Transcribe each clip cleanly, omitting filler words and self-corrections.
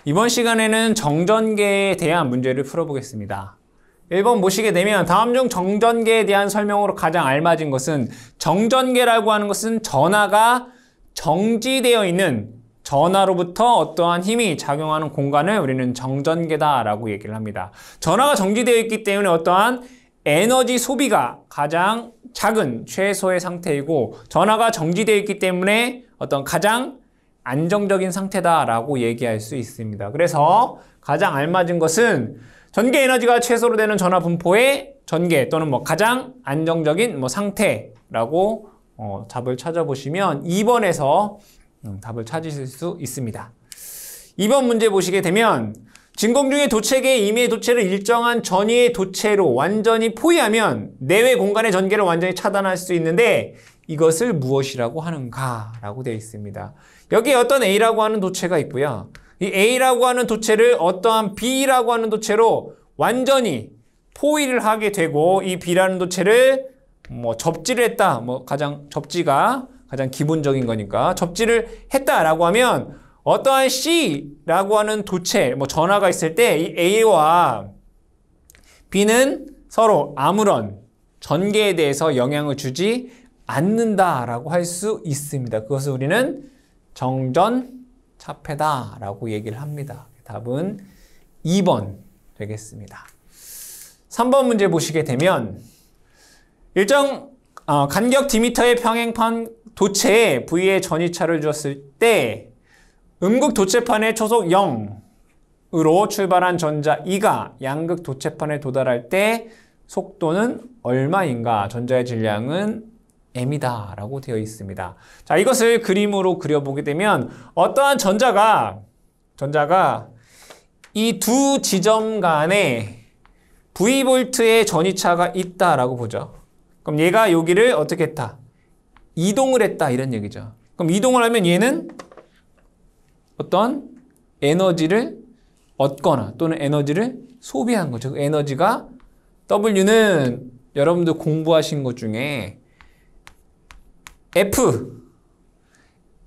이번 시간에는 정전계에 대한 문제를 풀어보겠습니다. 1번 보시게 되면 다음 중 정전계에 대한 설명으로 가장 알맞은 것은 정전계라고 하는 것은 전하가 정지되어 있는 전하로부터 어떠한 힘이 작용하는 공간을 우리는 정전계다라고 얘기를 합니다. 전하가 정지되어 있기 때문에 어떠한 에너지 소비가 가장 작은 최소의 상태이고 전하가 정지되어 있기 때문에 어떤 가장 안정적인 상태다라고 얘기할 수 있습니다. 그래서 가장 알맞은 것은 전개 에너지가 최소로 되는 전하 분포의 전개 또는 가장 안정적인 상태라고 답을 찾아보시면 2번에서 답을 찾으실 수 있습니다. 2번 문제 보시게 되면 진공 중의 도체계의 임의의 도체를 일정한 전위의 도체로 완전히 포위하면 내외 공간의 전개를 완전히 차단할 수 있는데 이것을 무엇이라고 하는가 라고 되어 있습니다. 여기에 어떤 A라고 하는 도체가 있고요. 이 A라고 하는 도체를 어떠한 B라고 하는 도체로 완전히 포위를 하게 되고 이 B라는 도체를 접지를 했다. 접지가 가장 기본적인 거니까 접지를 했다라고 하면 어떠한 C라고 하는 도체, 전하가 있을 때 이 A와 B는 서로 아무런 전개에 대해서 영향을 주지 않는다라고 할 수 있습니다. 그것을 우리는 정전차폐다라고 얘기를 합니다. 답은 2번 되겠습니다. 3번 문제 보시게 되면 일정 간격 D미터의 평행판 도체에 V의 전위차를 주었을 때 음극 도체판의 초속 0으로 출발한 전자 E가 양극 도체판에 도달할 때 속도는 얼마인가? 전자의 질량은 m이다 라고 되어 있습니다. 자, 이것을 그림으로 그려보게 되면 어떠한 전자가 이 두 지점 간에 V볼트의 전위차가 있다라고 보죠. 그럼 얘가 여기를 어떻게 했다? 이동을 했다 이런 얘기죠. 그럼 이동을 하면 얘는 어떤 에너지를 얻거나 또는 에너지를 소비한 거죠. 그 에너지가 W는 여러분들 공부하신 것 중에 F,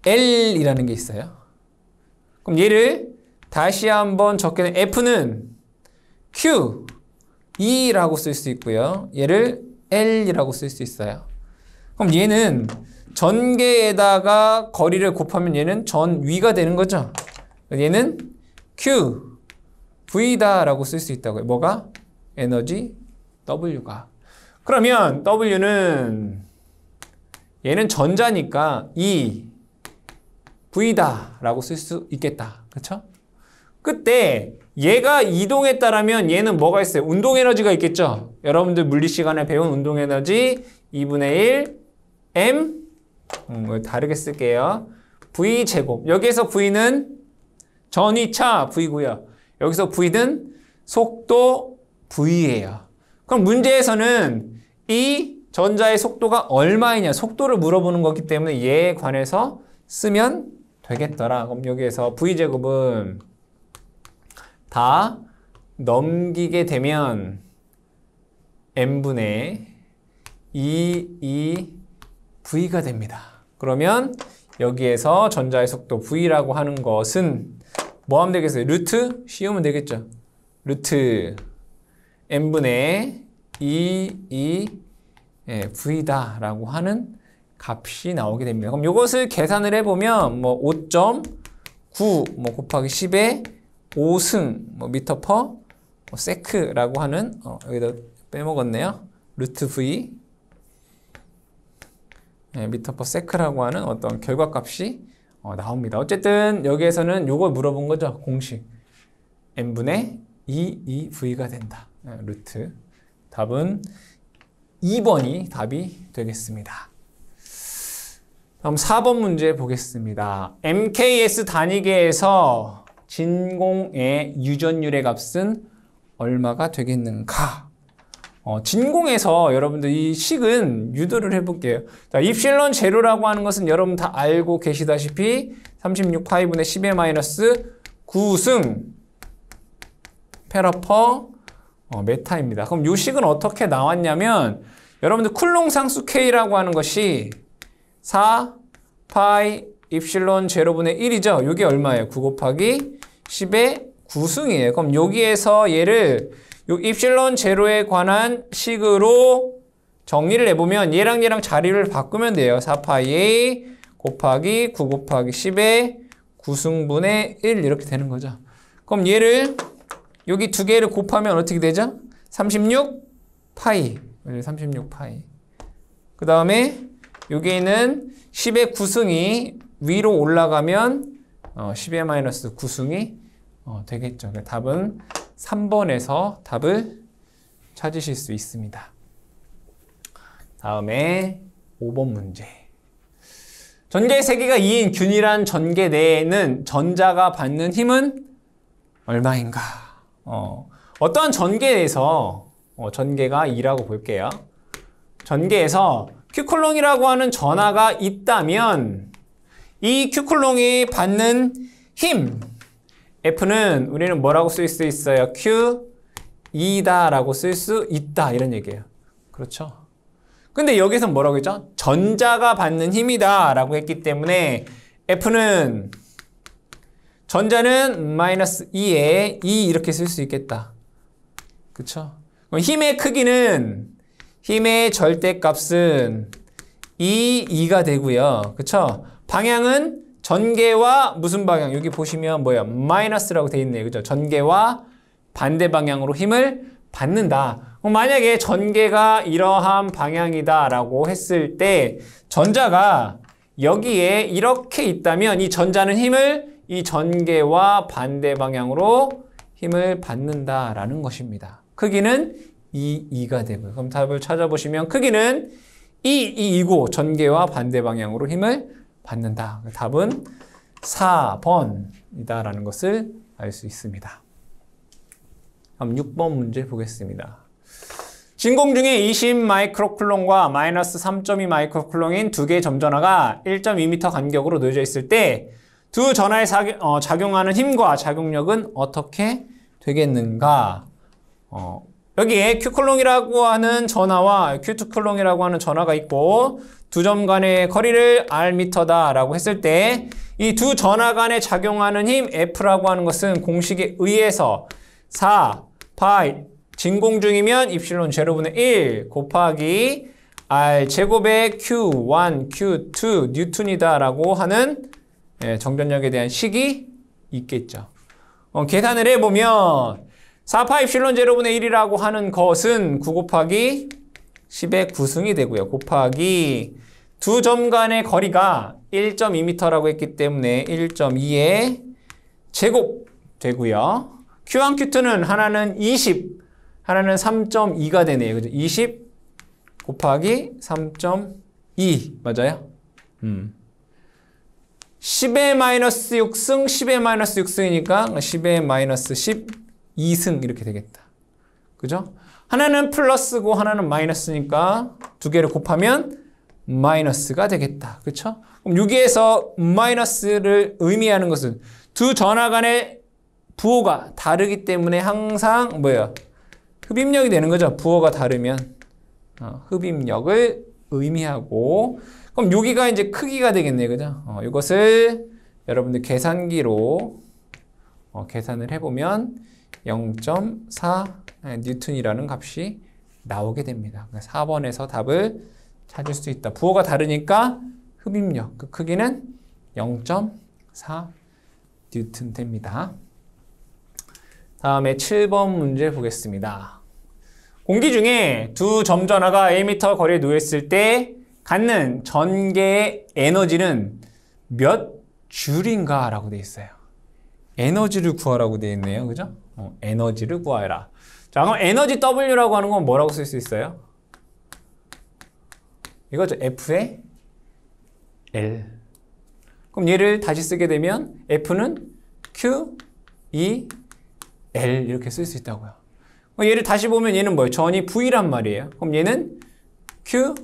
L이라는 게 있어요. 그럼 얘를 다시 한번 적게 되면 F는 Q, E라고 쓸 수 있고요. 얘를 L이라고 쓸 수 있어요. 그럼 얘는 전개에다가 거리를 곱하면 얘는 전위가 되는 거죠. 얘는 Q, V다라고 쓸 수 있다고요. 뭐가? 에너지 W가. 그러면 W는 얘는 전자니까 E, V다라고 쓸 수 있겠다. 그렇죠? 그때 얘가 이동했다라면 얘는 뭐가 있어요? 운동 에너지가 있겠죠? 여러분들 물리 시간에 배운 운동 에너지 2분의 1 M 다르게 쓸게요. V 제곱. 여기에서 V는 전위차 V고요. 여기서 V는 속도 V예요. 그럼 문제에서는 이 전자의 속도가 얼마이냐 속도를 물어보는 거기 때문에 얘에 관해서 쓰면 되겠더라. 그럼 여기에서 V제곱은 다 넘기게 되면 M분의 2V가 됩니다. 그러면 여기에서 전자의 속도 V라고 하는 것은 뭐 하면 되겠어요? 루트 씌우면 되겠죠. 루트 M분의 2V다 라고 하는 값이 나오게 됩니다. 그럼 이것을 계산을 해보면 5.9 곱하기 10의 5승 미터 퍼 세크라고 하는 여기다 빼먹었네요. 루트 V 미터 퍼 세크라고 하는 어떤 결과값이 나옵니다. 어쨌든 여기에서는 요걸 물어본 거죠. 공식 n분의 2V가 된다. 루트 답은 2번이 답이 되겠습니다. 다음 4번 문제 보겠습니다. MKS 단위계에서 진공의 유전율의 값은 얼마가 되겠는가? 진공에서 여러분들 이 식은 유도를 해볼게요. 자, 입실론 제로라고 하는 것은 여러분 다 알고 계시다시피 36파이분의 10의 마이너스 9승 페라퍼 메타입니다. 그럼 이 식은 어떻게 나왔냐면 여러분들 쿨롱 상수 K라고 하는 것이 4 파이 입실론 제로분의 1이죠. 이게 얼마예요? 9 곱하기 10의 9승이에요. 그럼 여기에서 얘를 요 입실론 제로에 관한 식으로 정리를 해보면 얘랑 자리를 바꾸면 돼요. 4파이 곱하기 9 곱하기 10의 9승분의 1 이렇게 되는 거죠. 그럼 얘를 여기 두 개를 곱하면 어떻게 되죠? 36파이. 36파이. 그 다음에 여기 있는 10의 9승이 위로 올라가면 10의 마이너스 9승이 되겠죠. 답은 3번에서 답을 찾으실 수 있습니다. 다음에 5번 문제. 전개의 세기가 2인 균일한 전개 내에는 전자가 받는 힘은 얼마인가? 어떠한 전개에서 전개가 2라고 볼게요. 전개에서 Q쿨롱이라고 하는 전하가 있다면 이 Q쿨롱이 받는 힘 F는 우리는 뭐라고 쓸 수 있어요? Q2다 라고 쓸 수 있다 이런 얘기예요. 그렇죠? 근데 여기서 뭐라고 했죠? 전자가 받는 힘이다 라고 했기 때문에 F는 전자는 마이너스 2에 2 이렇게 쓸 수 있겠다. 그쵸? 그럼 힘의 크기는 힘의 절대값은 2가 되고요. 그쵸? 방향은 전개와 무슨 방향? 여기 보시면 뭐야? 마이너스라고 돼 있네요. 그죠? 전개와 반대 방향으로 힘을 받는다. 그럼 만약에 전개가 이러한 방향이다 라고 했을 때 전자가 여기에 이렇게 있다면 이 전자는 힘을 이 전개와 반대 방향으로 힘을 받는다라는 것입니다. 크기는 2가 되고요. 그럼 답을 찾아보시면 크기는 2이고 전개와 반대 방향으로 힘을 받는다. 답은 4번이다라는 것을 알 수 있습니다. 다음 6번 문제 보겠습니다. 진공 중에 20 마이크로쿨롱과 마이너스 3.2 마이크로쿨롱인 두 개의 점전화가 1.2m 간격으로 놓여져 있을 때 두 전하에 작용하는 힘과 작용력은 어떻게 되겠는가? 여기에 Q쿨롱이라고 하는 전하와 Q2쿨롱이라고 하는 전하가 있고 두 점 간의 거리를 R미터다 라고 했을 때 이 두 전하 간에 작용하는 힘 F라고 하는 것은 공식에 의해서 4 파이 진공 중이면 입실론 제로분의 1 곱하기 R 제곱의 Q1, Q2 뉴턴이다 라고 하는 정전력에 대한 식이 있겠죠. 계산을 해보면 4파 입실론 제로분의 1이라고 하는 것은 9 곱하기 10의 9승이 되고요. 곱하기 두 점 간의 거리가 1.2m라고 했기 때문에 1.2의 제곱 되고요. Q1, Q2는 하나는 20, 하나는 3.2가 되네요. 그죠? 20 곱하기 3.2 맞아요? 10의 마이너스 6승, 10의 마이너스 6승이니까 10의 마이너스 12승 이렇게 되겠다. 그죠? 하나는 플러스고 하나는 마이너스니까 두 개를 곱하면 마이너스가 되겠다. 그쵸? 그럼 여기에서 마이너스를 의미하는 것은 두 전하 간의 부호가 다르기 때문에 항상 뭐예요? 흡입력이 되는 거죠. 부호가 다르면 흡입력을 의미하고 그럼 여기가 이제 크기가 되겠네요. 그죠? 이것을 여러분들 계산기로 계산을 해보면 0.4 뉴턴이라는 값이 나오게 됩니다. 4번에서 답을 찾을 수 있다. 부호가 다르니까 흡입력, 그 크기는 0.4 뉴턴 됩니다. 다음에 7번 문제 보겠습니다. 공기 중에 두 점전화가 1m 거리에 놓였을 때 갖는 전개의 에너지는 몇 줄인가 라고 되어 있어요. 에너지를 구하라고 되어 있네요. 그죠? 에너지를 구하라. 자, 그럼 에너지 W라고 하는 건 뭐라고 쓸 수 있어요? 이거죠. F의 L. 그럼 얘를 다시 쓰게 되면 F는 Q, E, L 이렇게 쓸 수 있다고요. 얘를 다시 보면 얘는 뭐예요? 전이 V란 말이에요. 그럼 얘는 Q,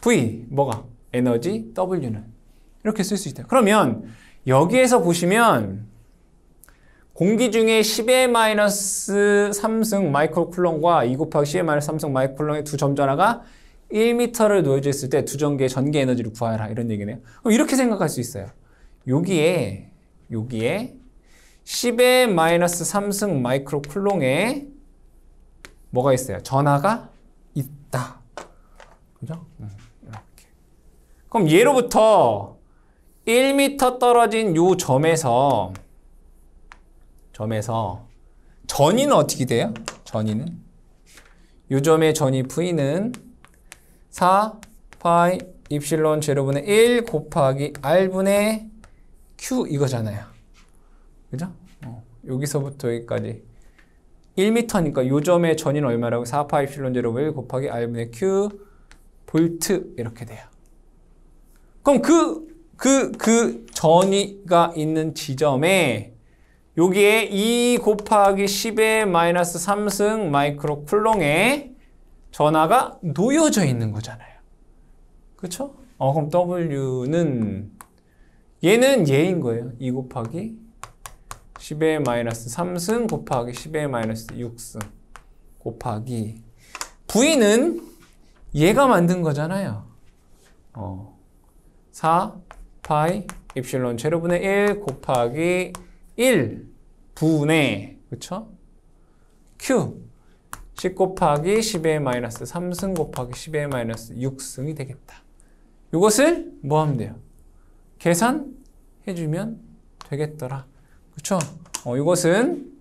V. 뭐가? 에너지 W는. 이렇게 쓸 수 있다. 그러면 여기에서 보시면 공기 중에 10의 마이너스 3승 마이크로쿨롱과 2 곱하기 10의 마이너스 3승 마이크로쿨롱의 두 점전화가 1m를 놓여져 있을 때 두 전개의 전개 에너지를 구하라 이런 얘기네요. 그럼 이렇게 생각할 수 있어요. 여기에 10의 마이너스 3승 마이크로 쿨롱에 뭐가 있어요? 전하가 있다. 그죠? 이렇게. 그럼 예로부터 1m 떨어진 요 점에서 전위는 어떻게 돼요? 전위는 요 점의 전위 V는 4 파이 입실론 제로분의 1 곱하기 R분의 Q 이거잖아요. 그죠? 여기서부터 여기까지 1m니까 요 점의 전위는 얼마라고? 4파 입실론 제로분의 1 곱하기 R분의 Q 볼트 이렇게 돼요. 그럼 그 전위가 있는 지점에 여기에 2 곱하기 10의 마이너스 3승 마이크로 쿨롱에 전하가 놓여져 있는 거잖아요. 그쵸? 그럼 W는 얘는 얘인 거예요. 2 곱하기 10의 마이너스 3승 곱하기 10의 마이너스 6승 곱하기 V는 얘가 만든 거잖아요. 4 파이 입실론 제로분의 1 곱하기 1 분의 그쵸? Q 10 곱하기 10의 마이너스 3승 곱하기 10의 마이너스 6승이 되겠다. 이것을 뭐 하면 돼요? 계산해주면 되겠더라. 그쵸? 이것은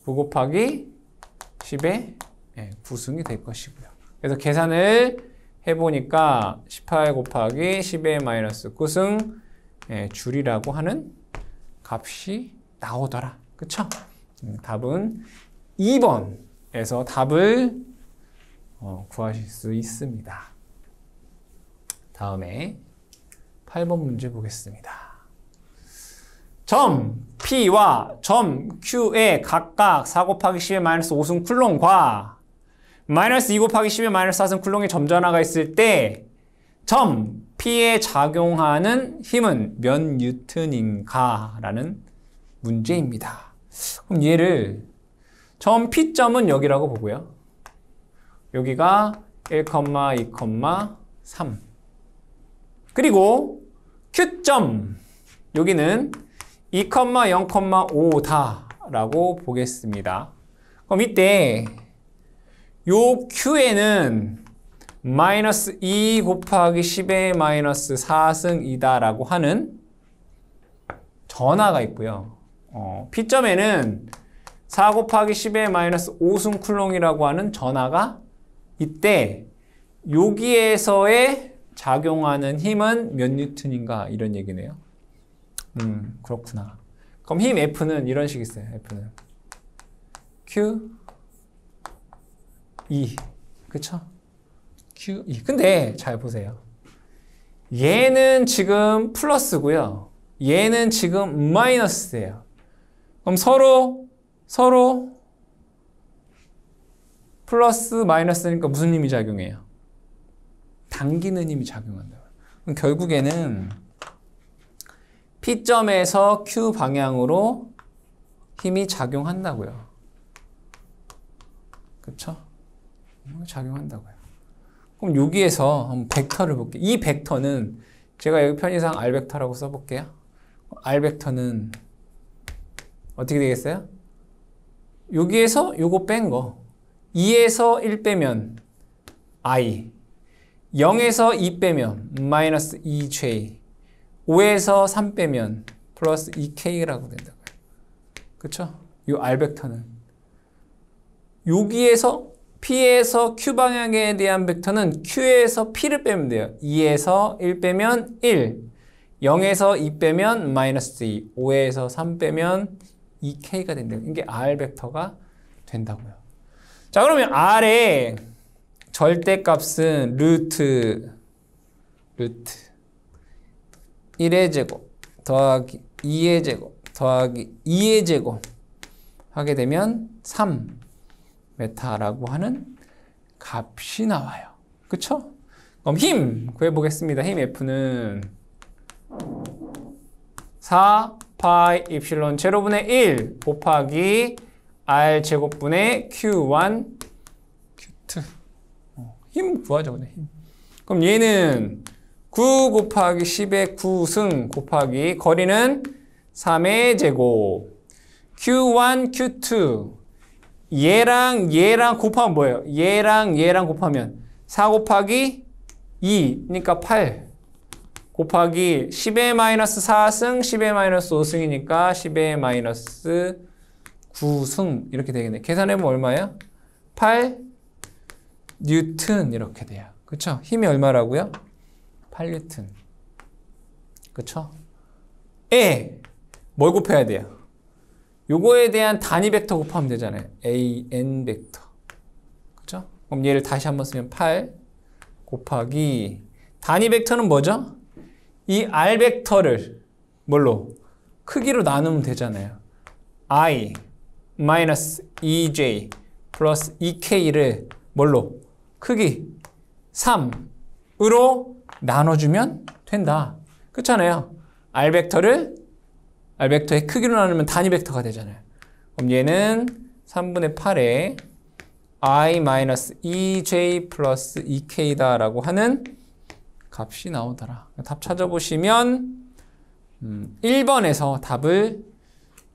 9 곱하기 10의 9승이 될 것이고요. 그래서 계산을 해보니까 18 곱하기 10의 마이너스 9승 줄이라고 하는 값이 나오더라. 그쵸? 답은 2번에서 답을 구하실 수 있습니다. 다음에 8번 문제 보겠습니다. 점 P와 점 Q에 각각 4 곱하기 10의 마이너스 5승 쿨롱과 마이너스 2 곱하기 10의 마이너스 4승 쿨롱의 점전하가 있을 때 점 P에 작용하는 힘은 몇 뉴턴인가? 라는 문제입니다. 그럼 얘를 점 P점은 여기라고 보고요. 여기가 1, 2, 3 그리고 Q점 여기는 2, 0,5다 라고 보겠습니다. 그럼 이때 요 Q에는 마이너스 2 곱하기 10의 마이너스 4승이다 라고 하는 전하가 있고요. P점에는 4 곱하기 10의 마이너스 5승 쿨롱이라고 하는 전하가 이때 여기에서의 작용하는 힘은 몇 뉴턴인가 이런 얘기네요. 그렇구나. 그럼 힘 F는 이런 식이 있어요. F는 Q, E 그쵸? Q, E 근데 잘 보세요. 얘는 지금 플러스고요. 얘는 지금 마이너스예요. 그럼 서로 플러스 마이너스니까 무슨 힘이 작용해요? 당기는 힘이 작용한다고요. 그럼 결국에는 P점에서 Q 방향으로 힘이 작용한다고요. 그쵸? 작용한다고요. 그럼 여기에서 한번 벡터를 볼게요. 이 벡터는 제가 여기 편의상 R벡터라고 써볼게요. R벡터는 어떻게 되겠어요? 여기에서 요거 뺀 거 2에서 1 빼면 I 0에서 2 빼면 마이너스 2J 5에서 3 빼면 플러스 2K라고 된다고요. 그쵸? 요 R벡터는 여기에서 P에서 Q 방향에 대한 벡터는 Q에서 P를 빼면 돼요. 2에서 1 빼면 1 0에서 2 빼면 마이너스 2 5에서 3 빼면 2K가 된대요. 이게 R벡터가 된다고요. 자 그러면 R의 절대값은 루트 1의 제곱 더하기 2의 제곱 더하기 2의 제곱 하게 되면 3m라고 하는 값이 나와요. 그쵸? 그럼 힘 구해보겠습니다. 힘 F는 4 파이 입실론 제로분의 1 곱하기 R 제곱분의 Q1 Q2 힘 구하자 그냥 힘. 그럼 얘는 9 곱하기 10의 9승 곱하기 거리는 3의 제곱 Q1, Q2 얘랑 곱하면 뭐예요? 얘랑 곱하면 4 곱하기 2 그러니까 8 곱하기 10의 마이너스 4승 10의 마이너스 5승이니까 10의 마이너스 9승 이렇게 되겠네. 계산해보면 얼마예요? 8 뉴턴 이렇게 돼요. 그쵸? 힘이 얼마라고요? 8뉴턴. 그쵸? 뭘 곱해야 돼요? 요거에 대한 단위 벡터 곱하면 되잖아요. AN 벡터. 그쵸? 그럼 얘를 다시 한번 쓰면 8 곱하기 단위 벡터는 뭐죠? 이 R 벡터를 뭘로? 크기로 나누면 되잖아요. I 마이너스 EJ 플러스 EK를 뭘로? 크기 3으로 나눠주면 된다. 그렇잖아요. R 벡터의 크기로 나누면 단위 벡터가 되잖아요. 그럼 얘는 3분의 8에 I 마이너스 EJ 플러스 EK다라고 하는 값이 나오더라. 답 찾아보시면 1번에서 답을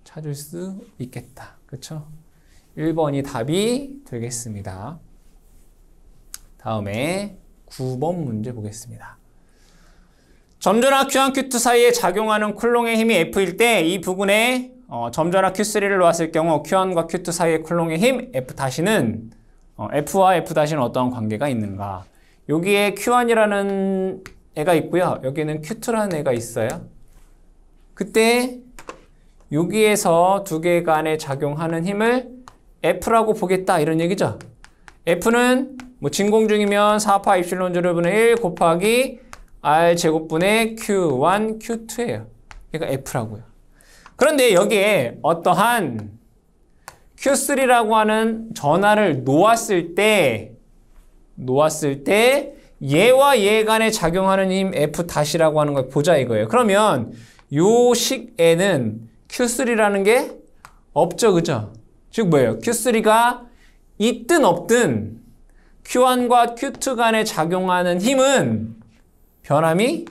찾을 수 있겠다. 그렇죠? 1번이 답이 되겠습니다. 다음에 9번 문제 보겠습니다. 점전화 Q1, Q2 사이에 작용하는 쿨롱의 힘이 F일 때 이 부분에 점전화 Q3를 놓았을 경우 Q1과 Q2 사이의 쿨롱의 힘 F-는 F와 F-는 어떠한 관계가 있는가? 여기에 Q1이라는 애가 있고요. 여기는 Q2라는 애가 있어요. 그때 여기에서 두 개 간에 작용하는 힘을 F라고 보겠다 이런 얘기죠. F는 뭐 진공 중이면 4파 입실론 제곱분의 1 곱하기 R 제곱분의 Q1, Q2예요. 그러니까 F라고요. 그런데 여기에 어떠한 Q3라고 하는 전하를 놓았을 때 얘와 얘 간에 작용하는 힘 F-라고 하는 걸 보자 이거예요. 그러면 요 식에는 Q3라는 게 없죠. 그죠? 즉 뭐예요? Q3가 있든 없든 Q1과 Q2 간에 작용하는 힘은 변함이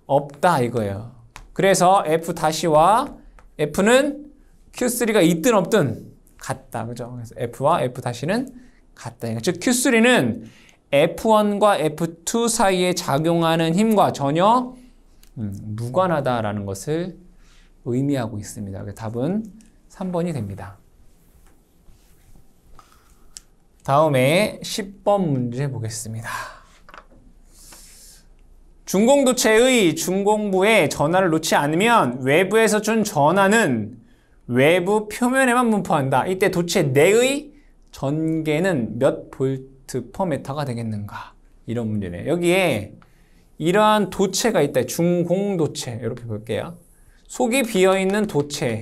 없다 이거예요. 그래서 F-와 F는 Q3가 있든 없든 같다. 그죠? 그래서 F와 F-는 같다. 즉 Q3는 F1과 F2 사이에 작용하는 힘과 전혀 무관하다라는 것을 의미하고 있습니다. 답은 3번이 됩니다. 다음에 10번 문제 보겠습니다. 중공도체의 중공부에 전하를 놓지 않으면 외부에서 준 전하는 외부 표면에만 분포한다. 이때 도체 내의 전개는 몇 볼트 퍼 미터가 되겠는가? 이런 문제네. 여기에 이러한 도체가 있다. 중공도체. 이렇게 볼게요. 속이 비어있는 도체.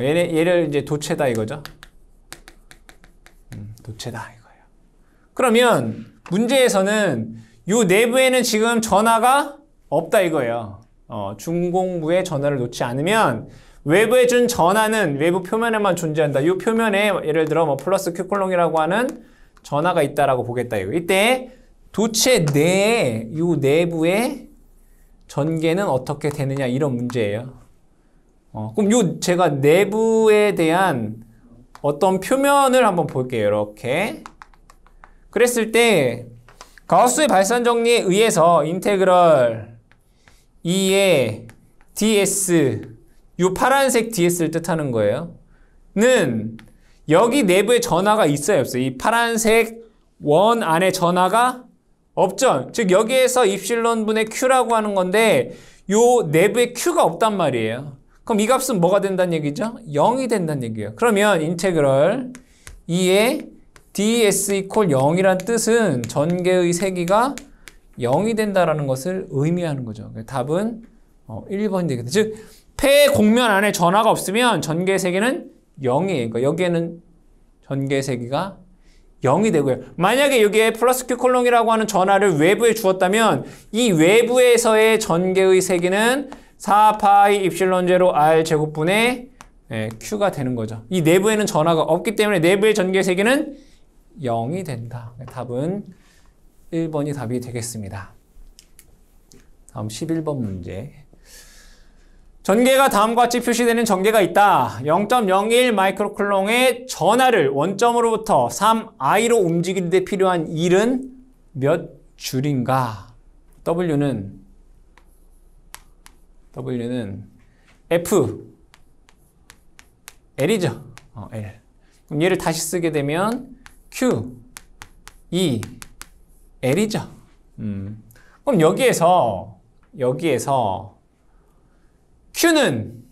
얘를 이제 도체다 이거죠. 도체다 이거예요. 그러면 문제에서는 요 내부에는 지금 전하가 없다 이거예요. 중공부에 전하를 놓지 않으면 외부에 준 전하는 외부 표면에만 존재한다. 이 표면에 예를 들어 뭐 플러스 Q콜롱이라고 하는 전하가 있다라고 보겠다 이거. 이때 도체 내에 요 내부의 전개는 어떻게 되느냐 이런 문제예요. 그럼 요 제가 내부에 대한 어떤 표면을 한번 볼게요. 이렇게. 그랬을 때 가우스의 발산 정리에 의해서 인테그럴 2의 ds 요 파란색 ds를 뜻하는 거예요. 는 여기 내부에 전하가 있어요, 없어요? 이 파란색 원 안에 전하가 없죠. 즉 여기에서 입실론 분의 q라고 하는 건데 요 내부에 q가 없단 말이에요. 그럼 이 값은 뭐가 된다는 얘기죠? 0이 된다는 얘기예요. 그러면 인테그럴 2의 ds 이퀄 0이란 뜻은 전개의 세기가 0이 된다라는 것을 의미하는 거죠. 답은 1번이 되겠다. 즉 폐 공면 안에 전하가 없으면 전개 세기는 0이에요. 그러니까 여기에는 전개 세기가 0이 되고요. 만약에 여기에 플러스 Q콜롱이라고 하는 전하를 외부에 주었다면 이 외부에서의 전개의 세기는 4파이 입실론 제로 R 제곱분의 Q가 되는 거죠. 이 내부에는 전하가 없기 때문에 내부의 전개 세기는 0이 된다. 답은 1번이 답이 되겠습니다. 다음 11번 문제. 전개가 다음과 같이 표시되는 전개가 있다. 0.01 마이크로쿨롱의 전하를 원점으로부터 3i로 움직일 때 필요한 일은 몇 줄인가? W는 F, L이죠. L. 그럼 얘를 다시 쓰게 되면 Q, E, L이죠. 그럼 여기에서 Q는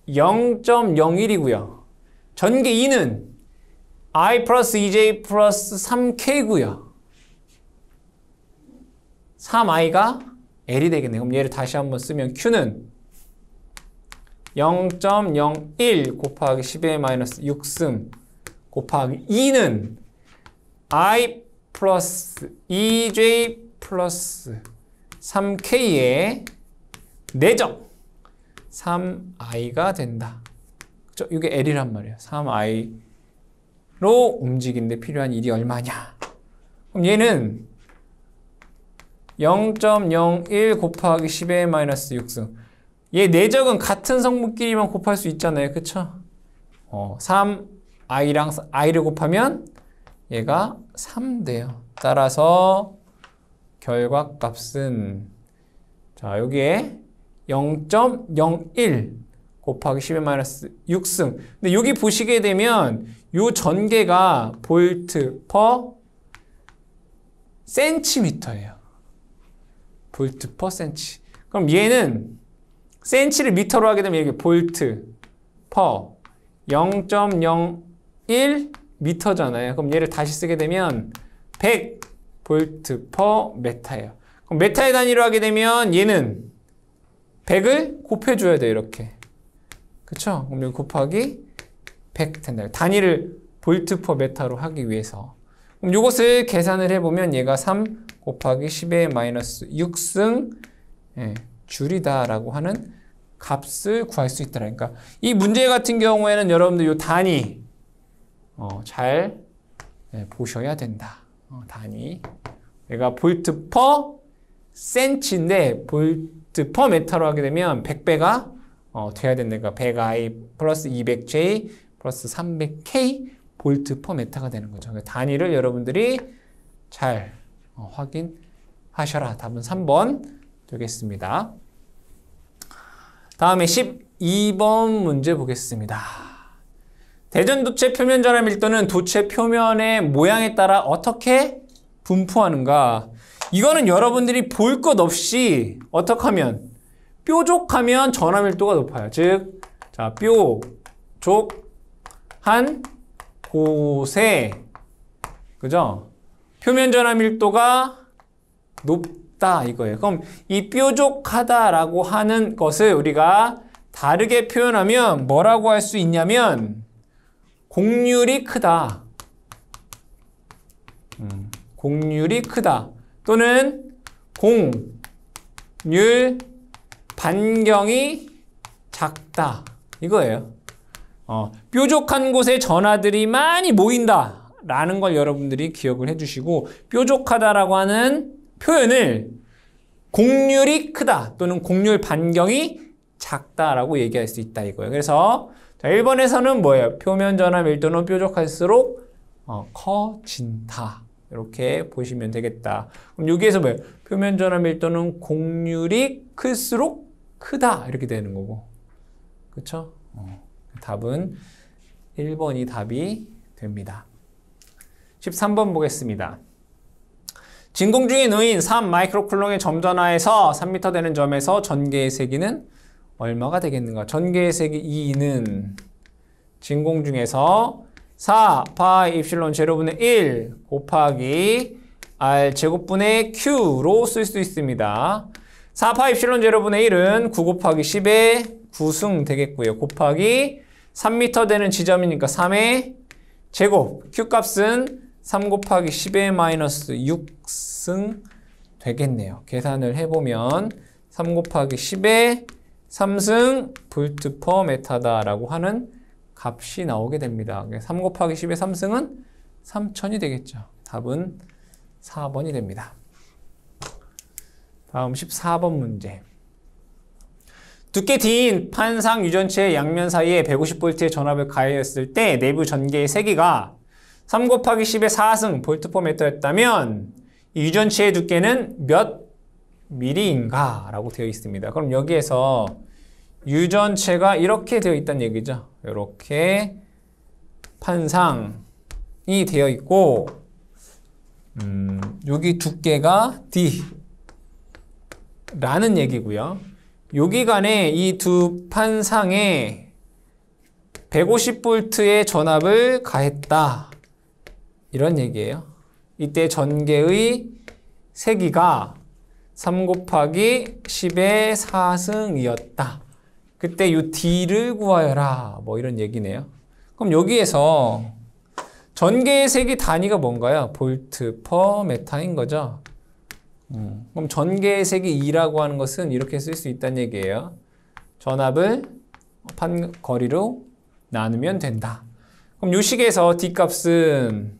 0.01이고요. 전개 2는 I 플러스 EJ 플러스 3K고요. 3i가 L이 되겠네요. 그럼 얘를 다시 한번 쓰면 Q는 0.01 곱하기 10의 마이너스 6승 곱하기 2는 I 플러스 EJ 플러스 3K의 내적 3i가 된다. 그쵸? 이게 L이란 말이에요. 3i로 움직이는데 필요한 일이 얼마냐? 그럼 얘는 0.01 곱하기 10의 마이너스 6승. 얘 내적은 같은 성분끼리만 곱할 수 있잖아요. 그쵸? 3i랑 i를 곱하면 얘가 3 돼요. 따라서 결과값은 자 여기에 0.01 곱하기 10의 마이너스 6승. 근데 여기 보시게 되면 요 전개가 볼트 퍼 센티미터예요. 볼트 퍼 센치. 그럼 얘는 센치를 미터로 하게 되면 이게 볼트 퍼 0.01 미터잖아요. 그럼 얘를 다시 쓰게 되면 100 볼트 퍼 메타예요. 그럼 메타의 단위로 하게 되면 얘는 100을 곱해줘야 돼요. 이렇게. 그쵸? 그럼 여기 곱하기 100 된다. 단위를 볼트 퍼 메타로 하기 위해서. 그럼 이것을 계산을 해보면 얘가 3 곱하기 10의 마이너스 6승 줄이다 라고 하는 값을 구할 수 있더라. 그러니까 이 문제 같은 경우에는 여러분들 이 단위 잘 보셔야 된다. 단위. 얘가 볼트 퍼 센치인데 볼트 퍼 메타로 하게 되면 100배가 돼야 된다니까 100i 플러스 200j 플러스 300k 볼트 퍼 메타가 되는 거죠. 그러니까 단위를 여러분들이 잘 확인하셔라. 답은 3번 되겠습니다. 다음에 12번 문제 보겠습니다. 대전도체 표면 전압 밀도는 도체 표면의 모양에 따라 어떻게 분포하는가? 이거는 여러분들이 볼 것 없이 어떻게 하면 뾰족하면 전압 밀도가 높아요. 즉, 자, 뾰족한 곳에 그죠? 표면 전압 밀도가 높다 이거예요. 그럼 이 뾰족하다라고 하는 것을 우리가 다르게 표현하면 뭐라고 할 수 있냐면 곡률이 크다. 곡률이 크다. 또는 곡률 반경이 작다. 이거예요. 뾰족한 곳에 전하들이 많이 모인다. 라는 걸 여러분들이 기억을 해주시고 뾰족하다라고 하는 표현을 곡률이 크다 또는 곡률 반경이 작다라고 얘기할 수 있다 이거예요. 그래서 자, 1번에서는 뭐예요? 표면 전압 밀도는 뾰족할수록 커진다. 이렇게 보시면 되겠다. 그럼 여기에서 뭐예요? 표면 전압 밀도는 곡률이 클수록 크다. 이렇게 되는 거고. 그쵸? 답은 1번이 답이 됩니다. 13번 보겠습니다. 진공 중에 놓인 3 마이크로쿨롱의 점전하에서 3m 되는 점에서 전개의 세기는 얼마가 되겠는가? 전개의 세기 2는 진공 중에서 4 파이 입실론 제로분의 1 곱하기 r 제곱분의 q로 쓸 수 있습니다. 4 파이 입실론 제로분의 1은 9 곱하기 10의 9승 되겠고요. 곱하기 3m 되는 지점이니까 3의 제곱. q 값은 3 곱하기 10의 마이너스 6승 되겠네요. 계산을 해보면 3 곱하기 10의 3승 볼트 퍼 메타다라고 하는 값이 나오게 됩니다. 3 곱하기 10의 3승은 3000이 되겠죠. 답은 4번이 됩니다. 다음 14번 문제. 두께 D인 판상 유전체의 양면 사이에 150V의 전압을 가했을 때 내부 전개의 세기가 3 곱하기 10의 4승 볼트/m였다면 이 유전체의 두께는 몇 미리인가? 라고 되어 있습니다. 그럼 여기에서 유전체가 이렇게 되어 있다는 얘기죠. 이렇게 판상이 되어 있고 여기 두께가 D 라는 얘기고요. 여기 간에 이 두 판상에 150V의 전압을 가했다. 이런 얘기예요. 이때 전개의 세기가 3 곱하기 10의 4승이었다. 그때 이 D를 구하여라. 뭐 이런 얘기네요. 그럼 여기에서 전개의 세기 단위가 뭔가요? 볼트 퍼 메타인 거죠. 그럼 전개의 세기 2라고 하는 것은 이렇게 쓸 수 있다는 얘기예요. 전압을 판거리로 나누면 된다. 그럼 이 식에서 D 값은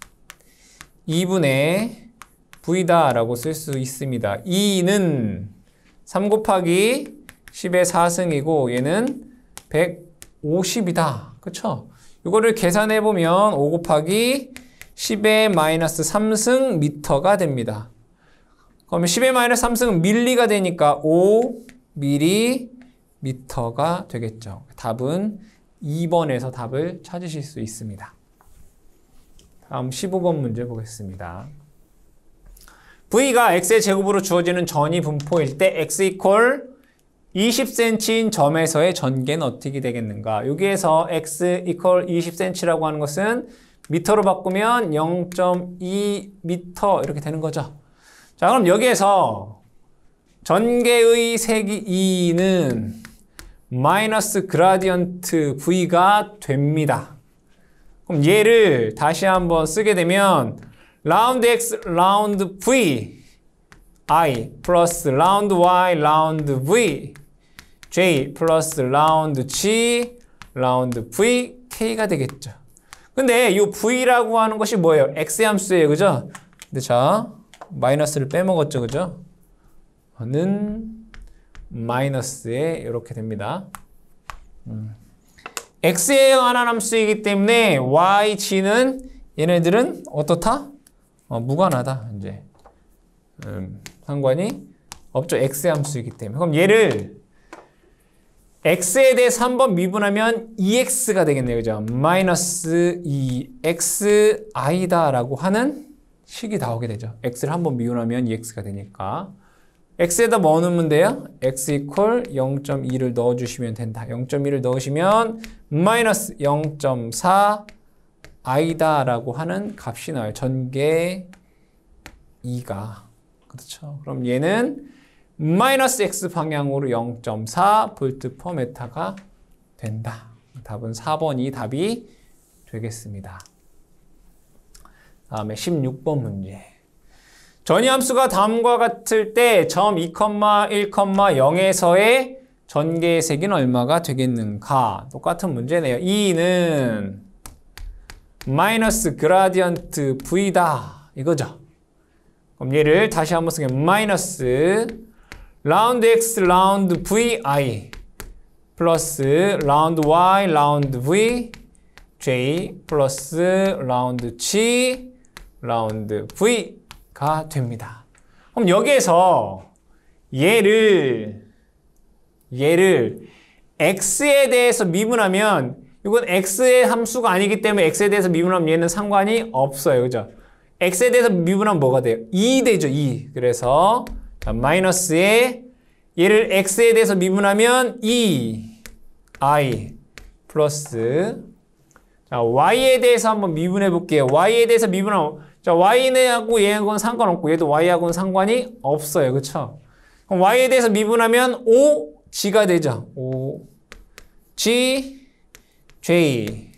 2분의 V다 라고 쓸 수 있습니다. 2는 3 곱하기 10의 4승이고 얘는 150이다. 그쵸? 이거를 계산해보면 5 곱하기 10의 마이너스 3승 미터가 됩니다. 그러면 10의 마이너스 3승은 밀리가 되니까 5 밀리미터가 되겠죠. 답은 2번에서 답을 찾으실 수 있습니다. 다음 15번 문제 보겠습니다. V가 X의 제곱으로 주어지는 전위 분포일 때 X 이퀄 20cm인 점에서의 전개는 어떻게 되겠는가? 여기에서 X 이퀄 20cm라고 하는 것은 미터로 바꾸면 0.2m 이렇게 되는 거죠. 자, 그럼 여기에서 전개의 세기 2는 마이너스 그라디언트 V가 됩니다. 그럼 얘를 다시 한번 쓰게 되면 라운드 X, 라운드 V, I 플러스 라운드 Y, 라운드 V, J 플러스 라운드 G, 라운드 V, K가 되겠죠. 근데 이 V라고 하는 것이 뭐예요? X의 함수예요. 그죠? 근데 자, 마이너스를 빼먹었죠. 그죠? 는 마이너스에 이렇게 됩니다. X에 관한 함수이기 때문에 Y, G는 얘네들은 어떻다? 무관하다. 이제 상관이 없죠. X의 함수이기 때문에. 그럼 얘를 X에 대해서 한번 미분하면 2X가 되겠네요. 그죠? 마이너스 2XI다 라고 하는 식이 나오게 되죠. X를 한번 미분하면 2X가 되니까. X에다 뭐 넣으면 돼요? X 이퀄 0.2를 넣어주시면 된다. 0.2를 넣으시면 마이너스 0.4 I다 라고 하는 값이 나와요. 전개 2가. 그렇죠. 그럼 얘는 마이너스 X 방향으로 0.4 볼트 퍼 메타가 된다. 답은 4번이 답이 되겠습니다. 다음에 16번 문제. 전위함수가 다음과 같을 때 점 2,1,0에서의 전개의 세기는 얼마가 되겠는가? 똑같은 문제네요. 2는 마이너스 그라디언트 V다. 이거죠. 그럼 얘를 다시 한번 쓰게 마이너스 라운드 X, 라운드 VI 플러스 라운드 Y, 라운드 V J 플러스 라운드 G, 라운드 V가 됩니다. 그럼 여기에서 얘를 X에 대해서 미분하면 이건 X의 함수가 아니기 때문에 X에 대해서 미분하면 얘는 상관이 없어요. 그죠? X에 대해서 미분하면 뭐가 돼요? 2 되죠. 2. 그래서 마이너스에 얘를 X에 대해서 미분하면 2I 플러스 자, Y에 대해서 한번 미분해 볼게요. Y에 대해서 미분하면 자, Y하고 얘하고는 상관없고 얘도 Y하고는 상관이 없어요. 그렇죠? 그럼 Y에 대해서 미분하면 5G가 되죠. 5G J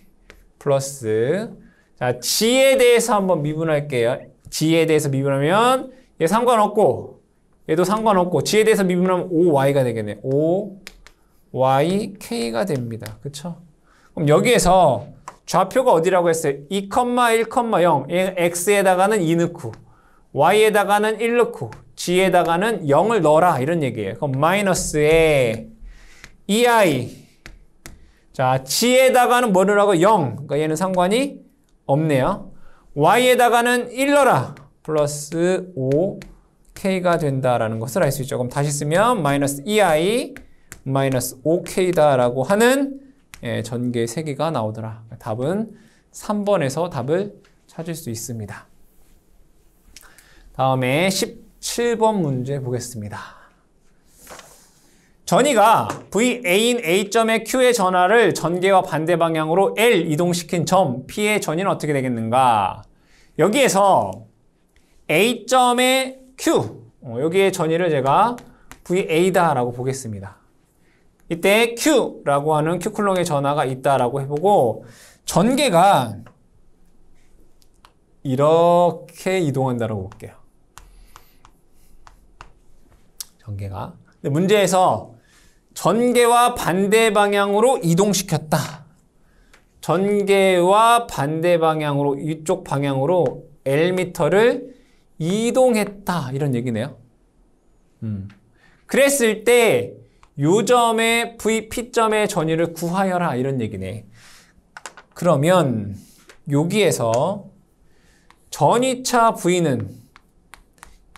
플러스 자, G에 대해서 한번 미분할게요. G에 대해서 미분하면 얘 상관없고 얘도 상관없고 G에 대해서 미분하면 5Y가 되겠네. 5YK가 됩니다. 그쵸? 그럼 여기에서 좌표가 어디라고 했어요? 2,1,0 X에다가는 2 넣고 Y에다가는 1 넣고 G에다가는 0을 넣어라 이런 얘기예요. 그럼 마이너스에 EI. 자, G에다가는 뭐를 하고 0. 그러니까 얘는 상관이 없네요. Y에다가는 1러라. 플러스 5K가 된다라는 것을 알 수 있죠. 그럼 다시 쓰면 마이너스 EI 마이너스 5K다라고 하는 전개 3개가 나오더라. 답은 3번에서 답을 찾을 수 있습니다. 다음에 17번 문제 보겠습니다. 전이가 VA인 A점의 Q의 전하를 전개와 반대 방향으로 L 이동시킨 점 P의 전이는 어떻게 되겠는가? 여기에서 A점의 Q, 여기에 전이를 제가 VA다라고 보겠습니다. 이때 Q라고 하는 Q쿨롱의 전하가 있다라고 해보고 전개가 이렇게 이동한다라고 볼게요. 전개가. 근데 문제에서 전개와 반대 방향으로 이동시켰다. 전개와 반대 방향으로 이쪽 방향으로 L미터를 이동했다. 이런 얘기네요. 그랬을 때 요 점의 P점의 전위를 구하여라. 이런 얘기네. 그러면 여기에서 전위차 V는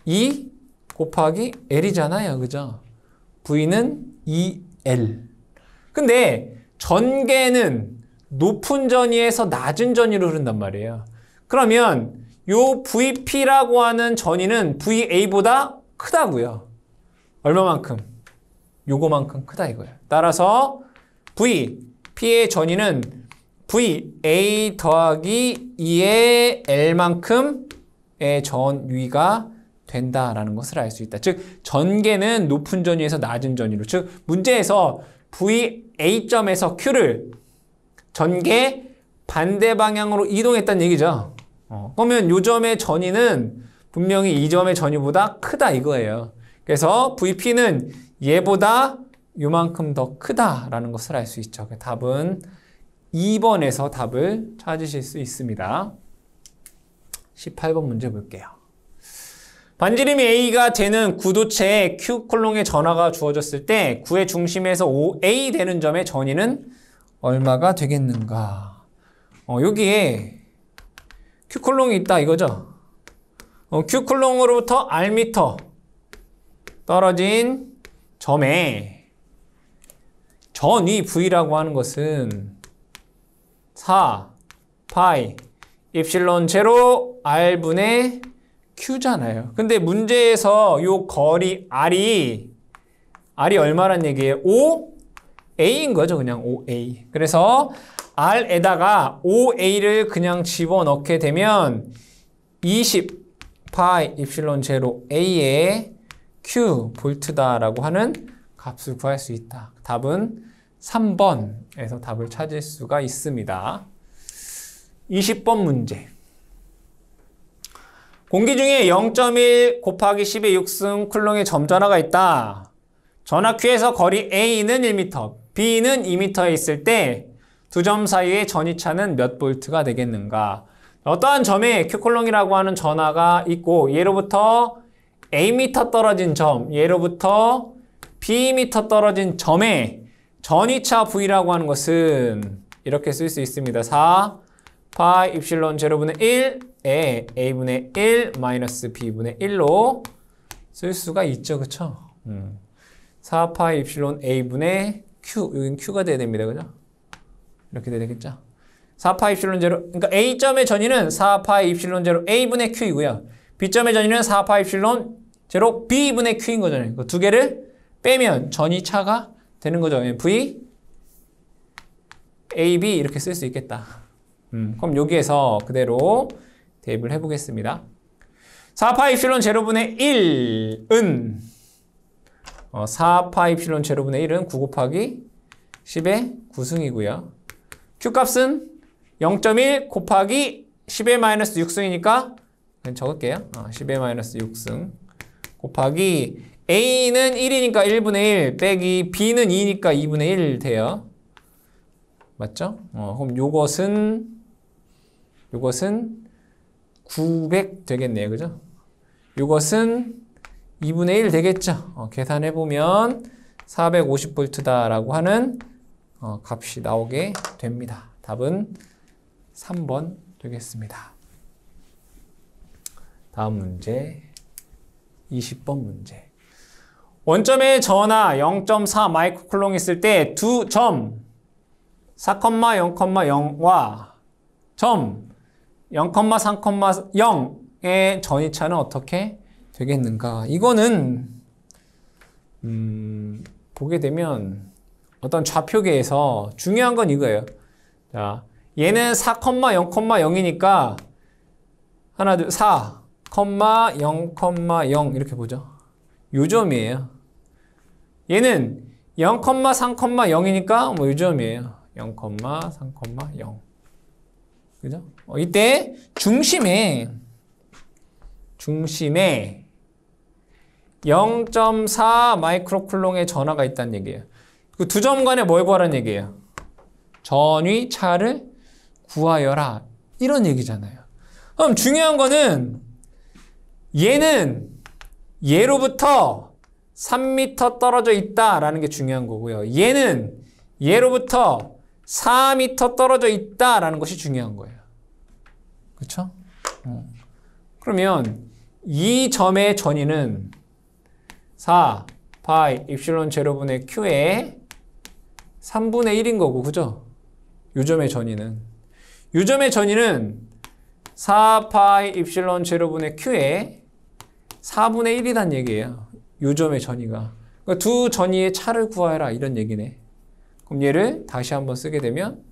2 곱하기 L이잖아요. 그죠? V는 2L. 근데 전개는 높은 전위에서 낮은 전위로 흐른단 말이에요. 그러면 요 VP라고 하는 전위는 VA보다 크다고요. 얼마만큼? 요거만큼 크다 이거예요. 따라서 P의 전위는 VA 더하기 2의 L만큼의 전위가 된다라는 것을 알 수 있다. 즉 전개는 높은 전위에서 낮은 전위로, 즉 문제에서 VA점에서 Q를 전개 반대 방향으로 이동했다는 얘기죠. 그러면 요 점의 전위는 분명히 이 점의 전위보다 크다 이거예요. 그래서 VP는 얘보다 요만큼 더 크다라는 것을 알 수 있죠. 답은 2번에서 답을 찾으실 수 있습니다. 18번 문제 볼게요. 반지름이 A가 되는 구도체에 Q콜롱의 전하가 주어졌을 때 구의 중심에서 OA 되는 점의 전위는 얼마가 되겠는가? 여기에 Q콜롱이 있다 이거죠? Q콜롱으로부터 R미터 떨어진 점에 전위 V라고 하는 것은 4 파이 입실론 제로 R분의 Q잖아요. 근데 문제에서 요 거리 R이 얼마란 얘기예요? OA인 거죠. 그냥 OA. 그래서 R에다가 OA를 그냥 집어넣게 되면 20 파이 입실론 제로 A의 Q 볼트다라고 하는 값을 구할 수 있다. 답은 3번에서 답을 찾을 수가 있습니다. 20번 문제. 공기 중에 0.1 곱하기 10의 6승 쿨롱의 점전하가 있다. 전하 Q에서 거리 A는 1m, B는 2m에 있을 때 두 점 사이의 전위차는 몇 볼트가 되겠는가? 어떠한 점에 Q쿨롱이라고 하는 전하가 있고 얘로부터 A미터 떨어진 점, 얘로부터 B미터 떨어진 점에 전위차 V라고 하는 것은 이렇게 쓸 수 있습니다. 4 파이 입실론 제로분의 1에 A분의 1 마이너스 B분의 1로 쓸 수가 있죠. 그쵸? 4 파이 입실론 A분의 Q, 여긴 Q가 돼야 됩니다. 그죠? 이렇게 돼야 되겠죠? 4 파이 입실론 제로, 그러니까 A점의 전위는 4 파이 입실론 제로 A분의 Q이고요. B점의 전위는 4 파이 입실론 제로 B분의 Q인 거잖아요. 그 두 개를 빼면 전위차가 되는 거죠. V, AB 이렇게 쓸 수 있겠다. 그럼 여기에서 그대로 대입을 해보겠습니다. 4파 입실론 제로분의 1은 4파 입실론 제로분의 1은 9 곱하기 10의 9승이고요. Q값은 0.1 곱하기 10의 마이너스 6승이니까 그냥 적을게요. 10의 마이너스 6승 곱하기 A는 1이니까 1분의 1 빼기 B는 2니까 2분의 1 돼요. 맞죠? 그럼 요것은 900 되겠네요. 그죠? 요것은 2분의 1 되겠죠? 계산해보면 450V다라고 하는 값이 나오게 됩니다. 답은 3번 되겠습니다. 다음 문제 20번 문제. 원점의 전하 0.4 마이크로쿨롱 있을 때 두 점 4,0,0와 점 0,3,0의 전이차는 어떻게 되겠는가? 이거는 보게 되면 어떤 좌표계에서 중요한 건 이거예요. 자, 얘는 4,0,0이니까 하나, 둘, 4,0,0 이렇게 보죠. 요점이에요. 얘는 0,3,0이니까 뭐 요점이에요. 0,3,0. 그죠? 이때 중심에 0.4 마이크로쿨롱의 전하가 있다는 얘기예요. 그 두 점 간에 뭘 구하라는 얘기예요? 전위 차를 구하여라. 이런 얘기잖아요. 그럼 중요한 거는 얘는 얘로부터 3m 떨어져 있다라는 게 중요한 거고요. 얘는 얘로부터 4m 떨어져 있다라는 것이 중요한 거예요. 그렇죠? 그러면 이 점의 전위는 4 파이 입실론 제로분의 q의 3분의 1인 거고, 그죠? 요 점의 전위는 4 파이 입실론 제로분의 q의 4분의 1이란 얘기예요. 요 점의 전위가. 그러니까 두 전위의 차를 구하라 이런 얘기네. 그럼 얘를 다시 한번 쓰게 되면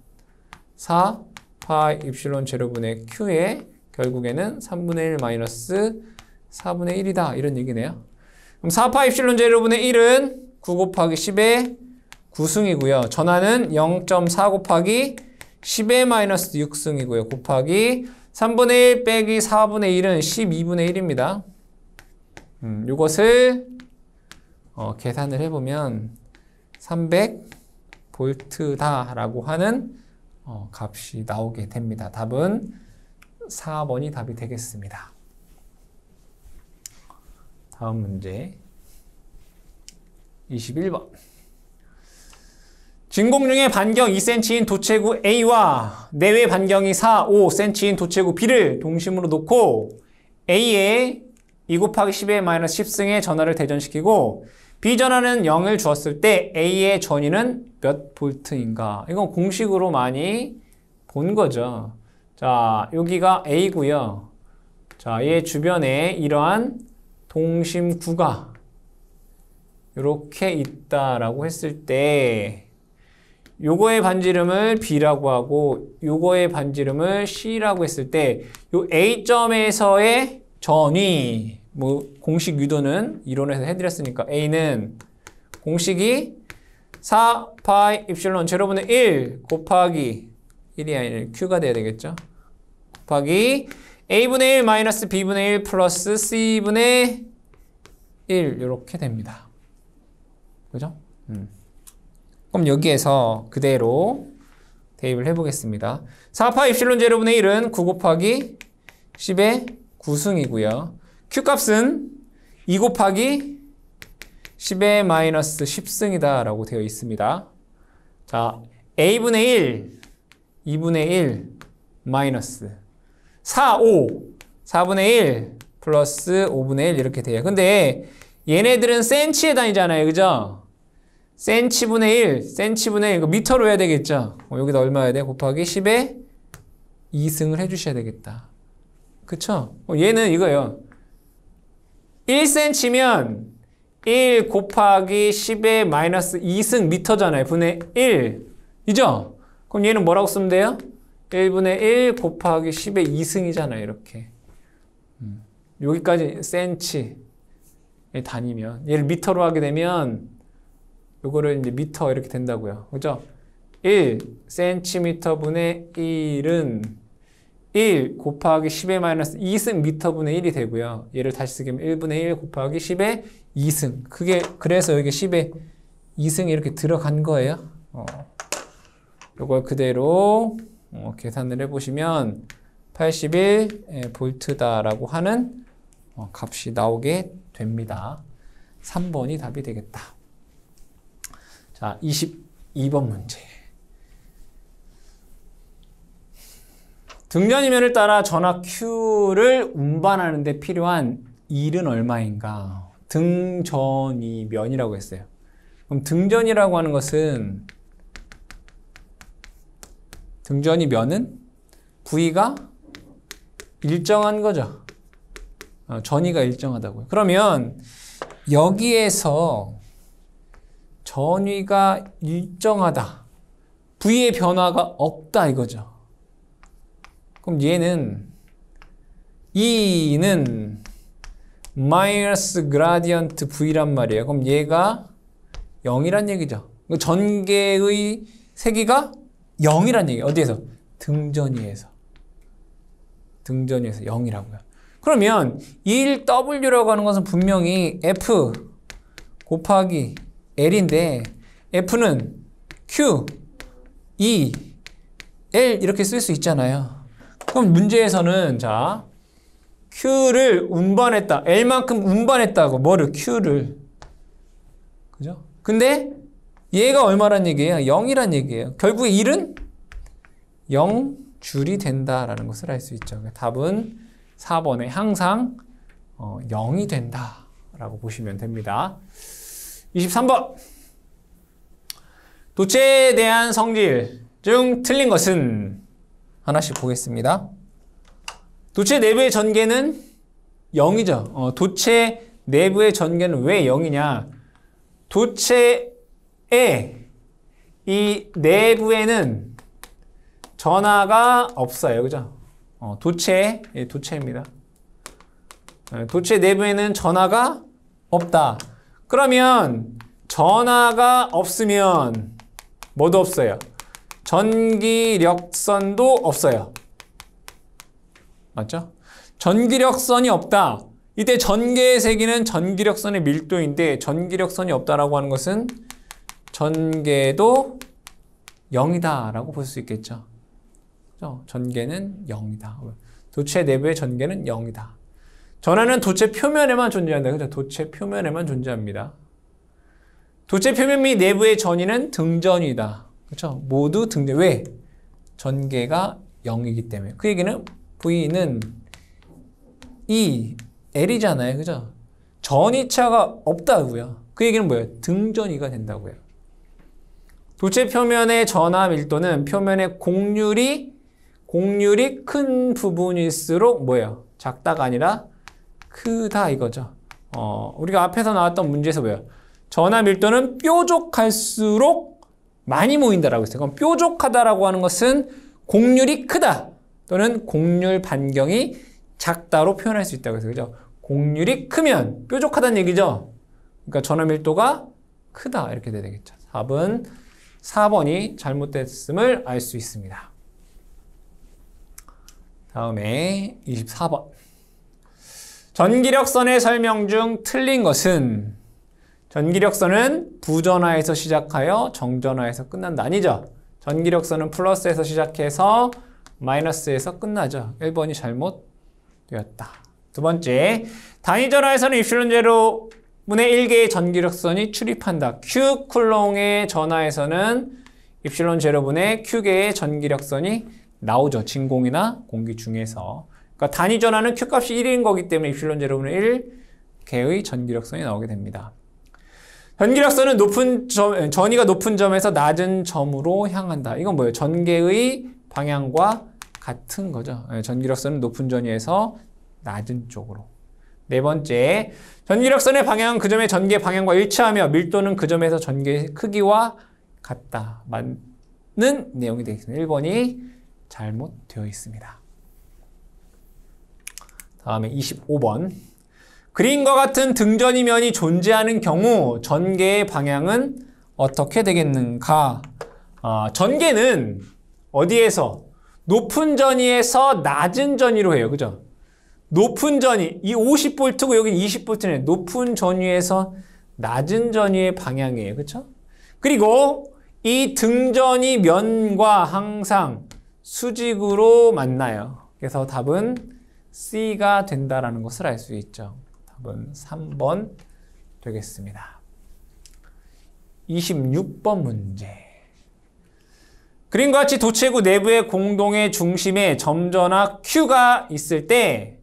4 파이 입실론 제로분의 q의 결국에는 3분의 1 마이너스 4분의 1이다 이런 얘기네요. 그럼 4파 입실론 제로분의 1은 9 곱하기 10의 9승이고요. 전하는 0.4 곱하기 10의 마이너스 6승이고요. 곱하기 3분의 1 빼기 4분의 1은 12분의 1입니다. 이것을 계산을 해보면 300V다라고 하는 값이 나오게 됩니다. 답은 4번이 답이 되겠습니다. 다음 문제 21번. 진공중의 반경 2cm인 도체구 A와 내외 반경이 4, 5cm인 도체구 B를 동심으로 놓고 A에 2 곱하기 10의 마이너스 10승의 전하를 대전시키고 B 전하는 0을 주었을 때 A의 전위는 몇 볼트인가? 이건 공식으로 많이 본 거죠. 자, 여기가 A고요. 자, 얘 주변에 이러한 동심구가 이렇게 있다라고 했을 때 요거의 반지름을 B라고 하고 요거의 반지름을 C라고 했을 때 요 A점에서의 전위, 뭐 공식 유도는 이론에서 해드렸으니까 A는 공식이 4 파이 입실론 제로분의 1 곱하기 1이 아니라 Q가 돼야 되겠죠. 곱하기 A분의 1 마이너스 B분의 1 플러스 C분의 1 이렇게 됩니다. 그죠? 그럼 여기에서 그대로 대입을 해보겠습니다. 4파 입실론 제로분의 1은 9 곱하기 10의 9승이고요. Q값은 2 곱하기 10의 마이너스 10승이다 라고 되어 있습니다. 자, A분의 1, 2분의 1 마이너스 4, 5, 4분의 1 플러스 5분의 1 이렇게 돼요. 근데 얘네들은 센치에 다니잖아요. 그죠? 센치분의 1, 센치분의 1, 이거 미터로 해야 되겠죠? 여기다 얼마 해야 돼? 곱하기 10의 2승을 해주셔야 되겠다. 그쵸? 얘는 이거예요. 1cm면 1 곱하기 10의 마이너스 2승 미터잖아요. 분의 1. 이죠? 그럼 얘는 뭐라고 쓰면 돼요? 1분의 1 곱하기 10의 2승이잖아요. 이렇게. 여기까지 센치에 다니면. 얘를 미터로 하게 되면 요거를 이제 미터 이렇게 된다고요. 그죠? 1cm 분의 1은 1 곱하기 10의 마이너스 2승 미터분의 1이 되고요. 얘를 다시 쓰게 되면 1분의 1 곱하기 10의 2승. 그게 그래서 여기 10의 2승이 이렇게 들어간 거예요. 요걸 그대로 계산을 해보시면 81V다라고 하는 값이 나오게 됩니다. 3번이 답이 되겠다. 자, 22번 문제. 등전이면을 따라 전화 Q를 운반하는 데 필요한 일은 얼마인가? 등전이면이라고 했어요. 그럼 등전이라고 하는 것은 등전이면은 부위가 일정한 거죠. 전위가 일정하다고요. 그러면 여기에서 전위가 일정하다. 부위의 변화가 없다 이거죠. 그럼 얘는 E는 마이너스 그라디언트 V란 말이에요. 그럼 얘가 0이란 얘기죠. 전개의 세기가 0이란 얘기예요. 어디에서? 등전위에서. 등전위에서 0이라고요. 그러면 1W라고 하는 것은 분명히 F 곱하기 L인데 F는 Q, E, L 이렇게 쓸 수 있잖아요. 그럼 문제에서는 자 Q를 운반했다. L만큼 운반했다고. 뭐를? Q를. 그죠? 근데 얘가 얼마란 얘기예요? 0이란 얘기예요. 결국에 1은 0줄이 된다라는 것을 알 수 있죠. 답은 4번에 항상 0이 된다라고 보시면 됩니다. 23번. 도체에 대한 성질 중 틀린 것은? 하나씩 보겠습니다. 도체 내부의 전개는 0이죠. 도체 내부의 전개는 왜 0이냐? 도체의 이 내부에는 전하가 없어요. 그죠? 도체입니다. 도체 내부에는 전하가 없다. 그러면 전하가 없으면 뭐도 없어요? 전기력선도 없어요. 맞죠? 전기력선이 없다. 이때 전개의 세기는 전기력선의 밀도인데 전기력선이 없다라고 하는 것은 전개도 0이다 라고 볼 수 있겠죠. 그렇죠? 전개는 0이다. 도체 내부의 전개는 0이다. 전하는 도체 표면에만 존재한다. 그죠? 도체 표면에만 존재합니다. 도체 표면 및 내부의 전위는 등전이다. 그렇죠? 모두 등전. 왜? 전개가 0이기 때문에. 그 얘기는 V는 E, L이잖아요. 그죠? 전위차가 없다고요. 그 얘기는 뭐예요? 등전위가 된다고요. 도체 표면의 전하 밀도는 표면의 곡률이 큰 부분일수록 뭐예요? 작다가 아니라 크다 이거죠. 우리가 앞에서 나왔던 문제에서 뭐예요? 전하 밀도는 뾰족할수록 많이 모인다라고 했어요. 그럼 뾰족하다라고 하는 것은 곡률이 크다 또는 곡률 반경이 작다로 표현할 수 있다고 했어요. 그죠? 곡률이 크면 뾰족하다는 얘기죠. 그러니까 전하 밀도가 크다 이렇게 돼야 되겠죠. 답은 4번이 잘못됐음을 알 수 있습니다. 다음에 24번. 전기력선의 설명 중 틀린 것은? 전기력선은 부전하에서 시작하여 정전하에서 끝난다. 아니죠. 전기력선은 플러스에서 시작해서 마이너스에서 끝나죠. 1번이 잘못되었다. 두 번째, 단위전하에서는 입실론 제로 분의 1개의 전기력선이 출입한다. Q 쿨롱의 전하에서는 입실론 제로분의 Q개의 전기력선이 나오죠. 진공이나 공기 중에서. 그러니까 단위 전하는 Q값이 1인 거기 때문에 입실론 제로분의 1개의 전기력선이 나오게 됩니다. 전기력선은 전위가 높은 점에서 낮은 점으로 향한다. 이건 뭐예요? 전개의 방향과 같은 거죠. 전기력선은 높은 전위에서 낮은 쪽으로. 네 번째, 전기력선의 방향은 그 점의 전개 방향과 일치하며 밀도는 그 점에서 전개의 크기와 같다. 맞는 내용이 되어 있습니다. 1번이 잘못되어 있습니다. 다음에 25번. 그림과 같은 등전이면이 존재하는 경우 전개의 방향은 어떻게 되겠는가? 전개는 어디에서? 높은 전위에서 낮은 전위로 해요. 그죠? 높은 전위, 이 50V고 여기 20V네. 높은 전위에서 낮은 전위의 방향이에요. 그렇죠? 그리고 이 등전이 면과 항상 수직으로 만나요. 그래서 답은 C가 된다라는 것을 알 수 있죠. 답은 3번 되겠습니다. 26번 문제. 그림과 같이 도체구 내부의 공동의 중심에 점전화 Q가 있을 때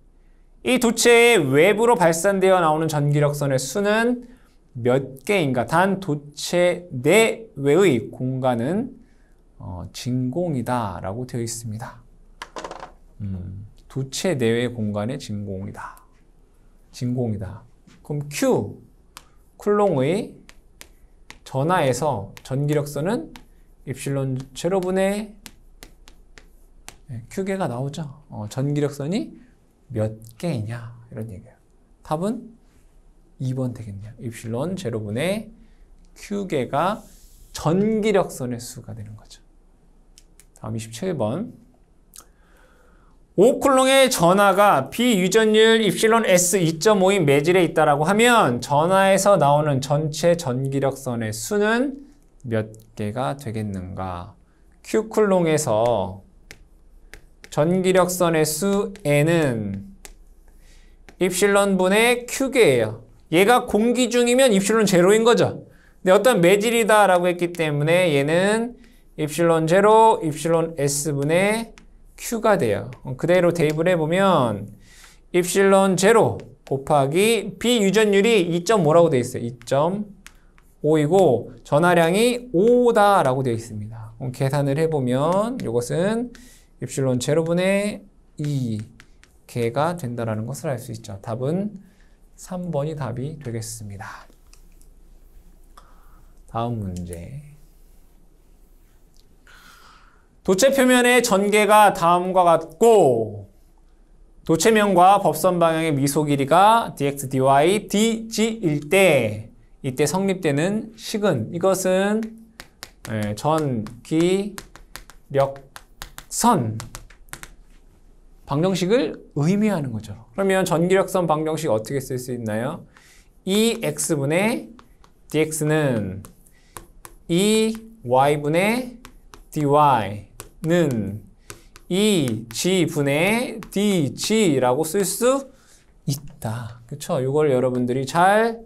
이 도체의 외부로 발산되어 나오는 전기력선의 수는 몇 개인가? 단 도체 내외의 공간은 진공이다 라고 되어 있습니다. 도체 내외 공간의 진공이다. 진공이다. 그럼 Q, 쿨롱의 전하에서 전기력선은 입실론 제로분의 Q개가 나오죠. 전기력선이 몇 개이냐 이런 얘기예요. 답은 2번 되겠네요. 입실론 제로분의 Q개가 전기력선의 수가 되는 거죠. 다음 27번. 5쿨롱의 전하가 비유전율 입실론 S 2.5인 매질에 있다라고 하면 전하에서 나오는 전체 전기력선의 수는 몇 개가 되겠는가? Q쿨롱에서 전기력선의 수 N은 입실론 분의 Q개예요. 얘가 공기 중이면 입실론 제로인 거죠. 근데 어떤 매질이다 라고 했기 때문에 얘는 입실론 제로, 입실론 S분의 Q가 돼요. 그대로 대입을 해보면 입실론 제로 곱하기 비유전율이 2.5라고 되어 있어요. 2.5이고 전하량이 5다 라고 되어 있습니다. 계산을 해보면 이것은 입실론 제로분의 2개가 된다라는 것을 알 수 있죠. 답은 3번이 답이 되겠습니다. 다음 문제. 도체 표면의 전개가 다음과 같고 도체면과 법선 방향의 미소 길이가 dx, dy, dg일 때 이때 성립되는 식은 이것은 전기력선 방정식을 의미하는 거죠. 그러면 전기력선 방정식 어떻게 쓸 수 있나요? 이 x분의 dx는 이 y분의 dy는 이 g분의 dg라고 쓸 수 있다. 그쵸? 이걸 여러분들이 잘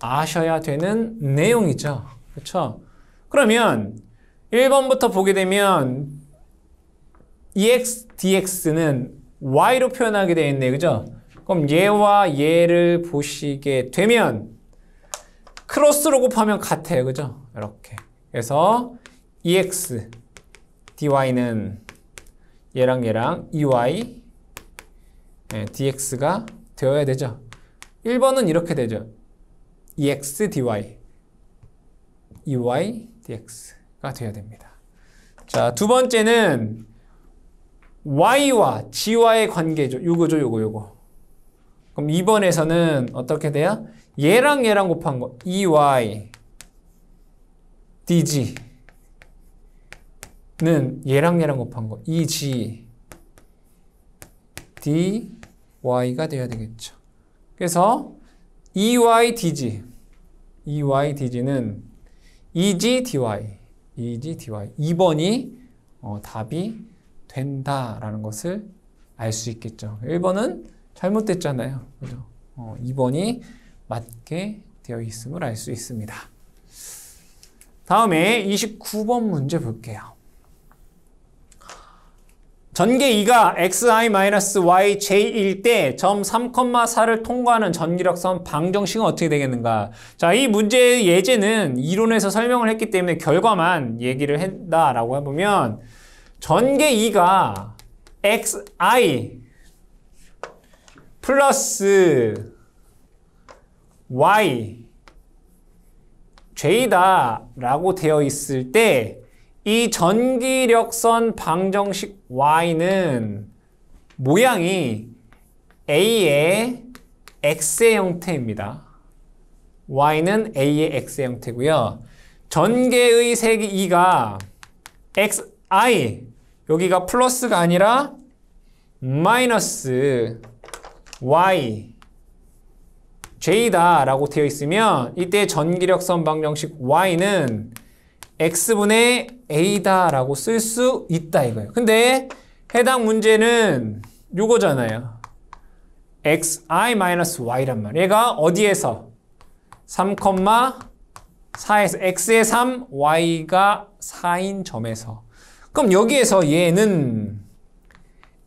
아셔야 되는 내용이죠. 그쵸? 그러면 1번부터 보게 되면 EX, DX는 Y로 표현하게 되어 있네요. 그죠? 그럼 얘와 얘를 보시게 되면 크로스로 곱하면 같아요. 그죠? 이렇게. 그래서 EX, DY는 얘랑 얘랑 EY, DX가 되어야 되죠. 1번은 이렇게 되죠. EX, DY, EY, DX가 되어야 됩니다. 자, 두 번째는 Y와 G와의 관계죠. 요거. 그럼 2번에서는 어떻게 돼요? 얘랑 얘랑 곱한 거. EY, DG는 얘랑 얘랑 곱한 거. EG, DY가 돼야 되겠죠. 그래서 EY, DG는 EG, DY, 2번이 답이 된다라는 것을 알 수 있겠죠. 1번은 잘못됐잖아요. 그죠? 2번이 맞게 되어 있음을 알 수 있습니다. 다음에 29번 문제 볼게요. 전개 2가 xi-yj일 때 점 3,4를 통과하는 전기력선 방정식은 어떻게 되겠는가? 자, 이 문제의 예제는 이론에서 설명을 했기 때문에 결과만 얘기를 한다라고 해보면 전개 2가 xi 플러스 y j다 라고 되어 있을 때 이 전기력선 방정식 y는 모양이 a의 x의 형태입니다. y는 a의 x의 형태고요. 전개의 색이 2가 xi 여기가 플러스가 아니라 마이너스 y j다 라고 되어 있으면 이때 전기력선 방정식 y는 x분의 a다 라고 쓸 수 있다 이거예요. 근데 해당 문제는 요거잖아요. xi-y란 말이에요. 얘가 어디에서? 3,4 4에서 x의 3, y가 4인 점에서. 그럼 여기에서 얘는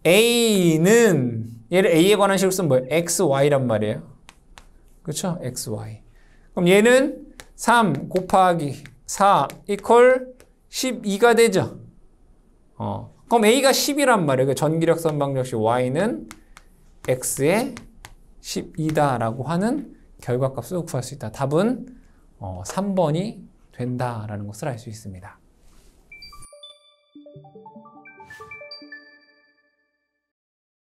a는 얘를 a에 관한 식으로 쓰면 뭐예요? xy란 말이에요. 그렇죠? xy. 그럼 얘는 3 곱하기 4 이퀄 12가 되죠. 그럼 a가 10이란 말이에요. 전기력선 방정식 y는 x의 12다라고 하는 결과값을 구할 수 있다. 답은 3번이 된다라는 것을 알 수 있습니다.